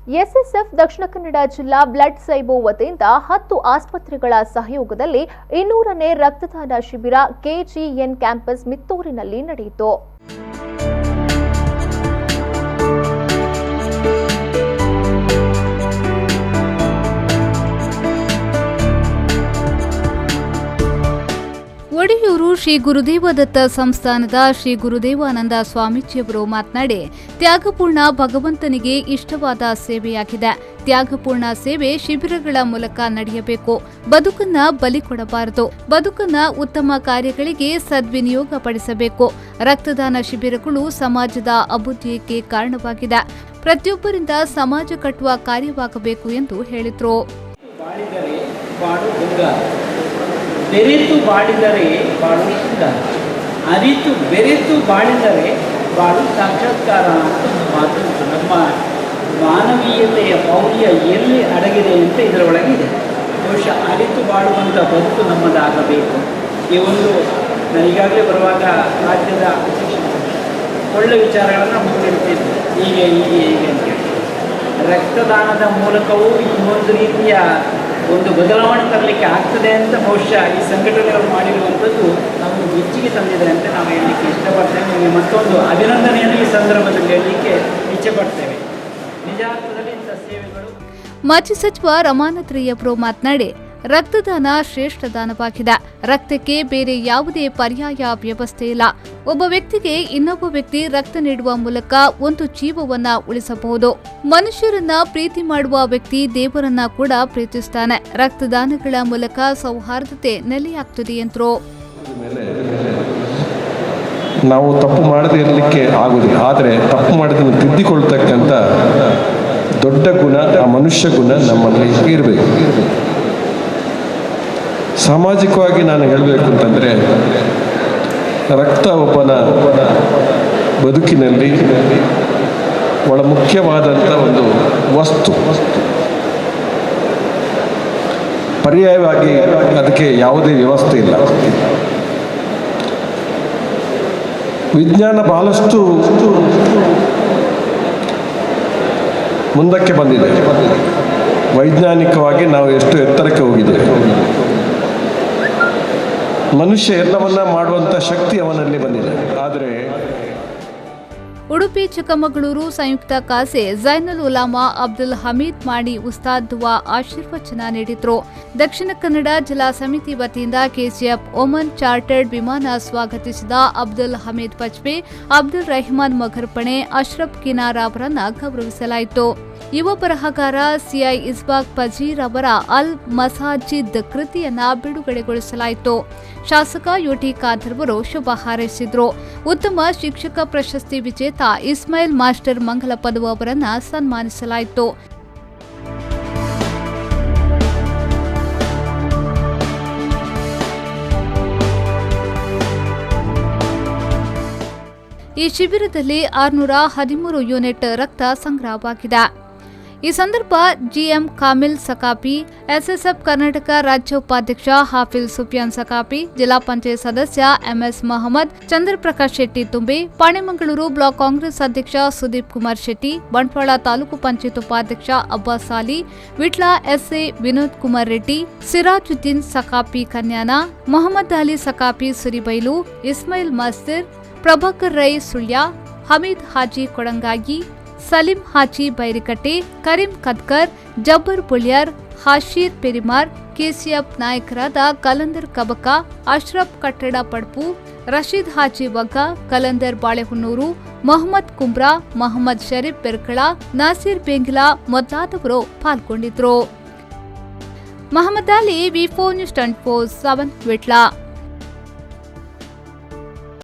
SSF Dakshina Kannada ಜಿಲ್ಲಾ blood ಸೈಬೋ ವತಿಯಿಂದ 10 ಆಸ್ಪತ್ರೆಗಳ ಸಹಯೋಗದಲ್ಲಿ 200ನೇ ರಕ್ತದಾನ ಶಿಬಿರ ಕೆಜಿಎನ್ ಕ್ಯಾಂಪಸ್ ಮಿತ್ತೂರಿನಲ್ಲಿ ನಡೆಯಿತು. ಒಡೆಯೂರು ಶ್ರೀ ಗುರುದೇವದತ್ತ ಸಂಸ್ಥಾನದ ಶ್ರೀ ಗುರುದೇವಾನಂದ ಸ್ವಾಮೀಜಿಯವರು ಮಾತನಾಡಿ, ತ್ಯಾಗಪೂರ್ಣ ಭಗವಂತನಿಗೆ ಇಷ್ಟವಾದ ಸೇವೆಯಾಗಿದೆ. ತ್ಯಾಗಪೂರ್ಣ ಸೇವೆ ಶಿಬಿರಗಳ ಮೂಲಕ ನಡೆಯಬೇಕು. ಬದುಕನ್ನ ಬಲಿ ಕೊಡಬಾರದು. ಬದುಕನ್ನ ಉತ್ತಮ ಕಾರ್ಯಗಳಿಗೆ ಸದ್ವಿನಿಯೋಗ ಪಡಿಸಬೇಕು. ರಕ್ತದಾನ ಶಿಬಿರಗಳು ಸಮಾಜದ ಅಭ್ಯುದಯಕ್ಕೆ ಕಾರಣವಾಗಿದೆ. ಪ್ರತಿಯೊಬ್ಬರಿಂದ ಸಮಾಜ ಕಟ್ಟುವ ಕಾರ್ಯವಾಗಬೇಕು ಎಂದು ಹೇಳಿದರು. ಬೆರೆತು ಬಾಳಿದರೆ ಬಾಳು ಸುಂದರ, ಅರಿತು ಬೆರೆತು ಬಾಳಿದರೆ ಬಾಳು ಸಾಕ್ಷಾತ್ಕಾರ ಅಂತ ಮಾತು. ನಮ್ಮ ಮಾನವೀಯತೆಯ ಮೌಲ್ಯ ಎಲ್ಲಿ ಅಡಗಿದೆ ಅಂತ ಇದರ ಒಳಗಿದೆ. ಬಹುಶಃ ಅರಿತು ಬಾಳುವಂಥ ಬದುಕು ನಮ್ಮದಾಗಬೇಕು. ಈ ಒಂದು ನಾನು ಈಗಾಗಲೇ ಬರುವಾಗ ರಾಜ್ಯದ ಒಳ್ಳೆ ವಿಚಾರಗಳನ್ನು ಮುಂದಿಡ್ತಿದ್ದೆ. ಹೀಗೆ ಅಂತೇಳಿ ರಕ್ತದಾನದ ಮೂಲಕವೂ ಇನ್ನೊಂದು ರೀತಿಯ ಒಂದು ಬದಲಾವಣೆ ತರಲಿಕ್ಕೆ ಆಗ್ತದೆ ಅಂತ ಬಹುಶಃ ಈ ಸಂಘಟನೆಗಳು ಮಾಡಿರುವಂಥದ್ದು ನಮಗೆ ಮೆಚ್ಚುಗೆ ತಂದಿದೆ ಅಂತ ನಾವು ಹೇಳಲಿಕ್ಕೆ ಇಷ್ಟಪಡ್ತೇವೆ. ನಿಮಗೆ ಮತ್ತೊಂದು ಅಭಿನಂದನೆಯನ್ನು ಈ ಸಂದರ್ಭದಲ್ಲಿ ಹೇಳಲಿಕ್ಕೆ ಇಚ್ಛೆಪಡ್ತೇವೆ. ನಿಜ ಅರ್ಥದಲ್ಲಿ ಇಂಥ ಸೇವೆಗಳು. ಮಾಜಿ ಸಚಿವ ರಮಾನಾಥ್ ರೈಯವರು ಮಾತನಾಡಿ, ರಕ್ತದಾನ ಶ್ರೇಷ್ಠ ದಾನವಾಗಿದೆ. ರಕ್ತಕ್ಕೆ ಬೇರೆ ಯಾವುದೇ ಪರ್ಯಾಯ ವ್ಯವಸ್ಥೆ ಇಲ್ಲ. ಒಬ್ಬ ವ್ಯಕ್ತಿಗೆ ಇನ್ನೊಬ್ಬ ವ್ಯಕ್ತಿ ರಕ್ತ ನೀಡುವ ಮೂಲಕ ಒಂದು ಜೀವವನ್ನ ಉಳಿಸಬಹುದು. ಮನುಷ್ಯರನ್ನ ಪ್ರೀತಿ ಮಾಡುವ ವ್ಯಕ್ತಿ ದೇವರನ್ನ ಕೂಡ ಪ್ರೀತಿಸ್ತಾನೆ. ರಕ್ತದಾನಗಳ ಮೂಲಕ ಸೌಹಾರ್ದತೆ ನೆಲೆಯಾಗ್ತದೆ ಎಂದರು. ನಾವು ತಪ್ಪು ಮಾಡದೇ ಇರಲಿಕ್ಕೆ ಆಗುದಿಲ್ಲ, ಆದರೆ ತಪ್ಪು ಮಾಡಿದನ್ನು ತಿದ್ದಿಕೊಳ್ತಕ್ಕಂಥ ದೊಡ್ಡ ಗುಣ, ಆ ಮನುಷ್ಯ ಗುಣ ನಮ್ಮಲ್ಲಿ ಇರಬೇಕು. ಸಾಮಾಜಿಕವಾಗಿ ನಾನು ಹೇಳಬೇಕು ಅಂತಂದರೆ, ರಕ್ತ ಒಬ್ಬನ ಬದುಕಿನಲ್ಲಿ ಬಹಳ ಮುಖ್ಯವಾದಂಥ ಒಂದು ವಸ್ತು. ಪರ್ಯಾಯವಾಗಿ ಅದಕ್ಕೆ ಯಾವುದೇ ವ್ಯವಸ್ಥೆ ಇಲ್ಲ. ವಿಜ್ಞಾನ ಬಹಳಷ್ಟು ಮುಂದಕ್ಕೆ ಬಂದಿದೆ. ವೈಜ್ಞಾನಿಕವಾಗಿ ನಾವು ಎಷ್ಟು ಎತ್ತರಕ್ಕೆ ಹೋಗಿದ್ದೇವೆ. ಮನುಷ್ಯ ಎಲ್ಲವನ್ನ ಮಾಡುವಂಥ ಶಕ್ತಿ ಅವನಲ್ಲಿ ಬಂದಿದೆ. ಆದರೆ ಉಡುಪಿ ಚಿಕ್ಕಮಗಳೂರು ಸಂಯುಕ್ತ ಕಾಸೆ ಝೈನುಲ್ ಉಲಾಮಾ ಅಬ್ದುಲ್ ಹಮೀದ್ ಮಾಡಿ ಉಸ್ತಾದ್ ದುವಾ ಆಶೀರ್ವಚನ ನೀಡಿದ್ರು. ದಕ್ಷಿಣ ಕನ್ನಡ ಜಿಲ್ಲಾ ಸಮಿತಿ ವತಿಯಿಂದ ಕೆಜಿಎಫ್ ಒಮನ್ ಚಾರ್ಟರ್ಡ್ ವಿಮಾನ ಸ್ವಾಗತಿಸಿದ ಅಬ್ದುಲ್ ಹಮೀದ್ ಪಜ್ಪೆ, ಅಬ್ದುಲ್ ರೆಹಮಾನ್ ಮಗರ್ಪಣೆ, ಅಶ್ರಫ್ ಕಿನಾರ್ ಅವರನ್ನ ಗೌರವಿಸಲಾಯಿತು. ಯುವ ಬರಹಗಾರ ಸಿಐ ಇಸ್ಬಾಕ್ ಪಜೀರ್ ಅವರ ಅಲ್ ಮಸಾಜಿದ್ ಕೃತಿಯನ್ನ ಬಿಡುಗಡೆಗೊಳಿಸಲಾಯಿತು. ಶಾಸಕ ಯುಟಿ ಖಾದರ್ ಅವರು ಶುಭ ಹಾರೈಸಿದ್ರು. ಉತ್ತಮ ಶಿಕ್ಷಕ ಪ್ರಶಸ್ತಿ ವಿಜೇತ ಇಸ್ಮಾಯಿಲ್ ಮಾಸ್ಟರ್ ಮಂಗಲ ಪದವು ಅವರನ್ನ ಸನ್ಮಾನಿಸಲಾಯಿತು. ಈ ಶಿಬಿರದಲ್ಲಿ 613 ಯೂನಿಟ್ ರಕ್ತ ಸಂಗ್ರಹವಾಗಿದೆ. ಈ ಸಂದರ್ಭ ಜಿಎಂ ಕಾಮಿಲ್ ಸಕಾಪಿ, ಎಸ್ಎಸ್ಎಫ್ ಕರ್ನಾಟಕ ರಾಜ್ಯ ಉಪಾಧ್ಯಕ್ಷ ಹಾಫಿಲ್ ಸುಫಿಯಾನ್ ಸಕಾಪಿ, ಜಿಲ್ಲಾ ಪಂಚಾಯತ್ ಸದಸ್ಯ ಎಂಎಸ್ ಮಹಮ್ಮದ್, ಚಂದ್ರಪ್ರಕಾಶ್ ಶೆಟ್ಟಿ ತುಂಬೆ, ಪಾಣೆಮಂಗಳೂರು ಬ್ಲಾಕ್ ಕಾಂಗ್ರೆಸ್ ಅಧ್ಯಕ್ಷ ಸುದೀಪ್ ಕುಮಾರ್ ಶೆಟ್ಟಿ, ಬಂಟ್ವಾಳ ತಾಲೂಕು ಪಂಚಾಯತ್ ಉಪಾಧ್ಯಕ್ಷ ಅಬ್ಬಾಸ್ ಸಾಲಿ, ವಿಟ್ಲ ಎಸ್ಎ ವಿನೋದ್ ಕುಮಾರ್ ರೆಡ್ಡಿ, ಸಿರಾಜುದ್ದೀನ್ ಸಕಾಪಿ ಕನ್ಯಾನ, ಮೊಹಮ್ಮದ್ ಅಲಿ ಸಕಾಪಿ ಸುರಿಬೈಲು, ಇಸ್ಮಾಯಿಲ್ ಮಾಸ್ತರ್, ಪ್ರಭಾಕರ್ ರೈ ಸುಳ್ಯ, ಹಮೀದ್ ಹಾಜಿ ಕೊಡಂಗಾಗಿ, ಸಲೀಂ ಹಾಜಿ ಬೈರಿಕಟ್ಟೆ, ಕರೀಂ ಕದ್ಕರ್, ಜಬ್ಬರ್ ಬುಳ್ಯಾರ್, ಹಾಶೀರ್ ಪೆರಿಮಾರ್, ಕೆಸಿಎಫ್ ನಾಯಕರಾದ ಕಲಂದರ್ ಕಬಕ, ಅಶ್ರಫ್ ಕಟ್ಟಡ ಪಡ್ಪು, ರಶೀದ್ ಹಾಜಿ ವಗ್ಗ, ಕಲಂದರ್ ಬಾಳೆಹುನ್ನೂರು, ಮೊಹಮ್ಮದ್ ಕುಮ್ರಾ, ಮೊಹಮ್ಮದ್ ಶರೀಫ್ ಬೆರ್ಕಳ, ನಾಸೀರ್ ಬೇಂಗಿಲಾ ಮೊದಲಾದವರು ಪಾಲ್ಗೊಂಡಿದ್ರು. ಮೊಹಮ್ಮದ್ ಅಲಿ, ವಿ4 ನ್ಯೂಸ್ 24/7 ವಿಟ್ಲ.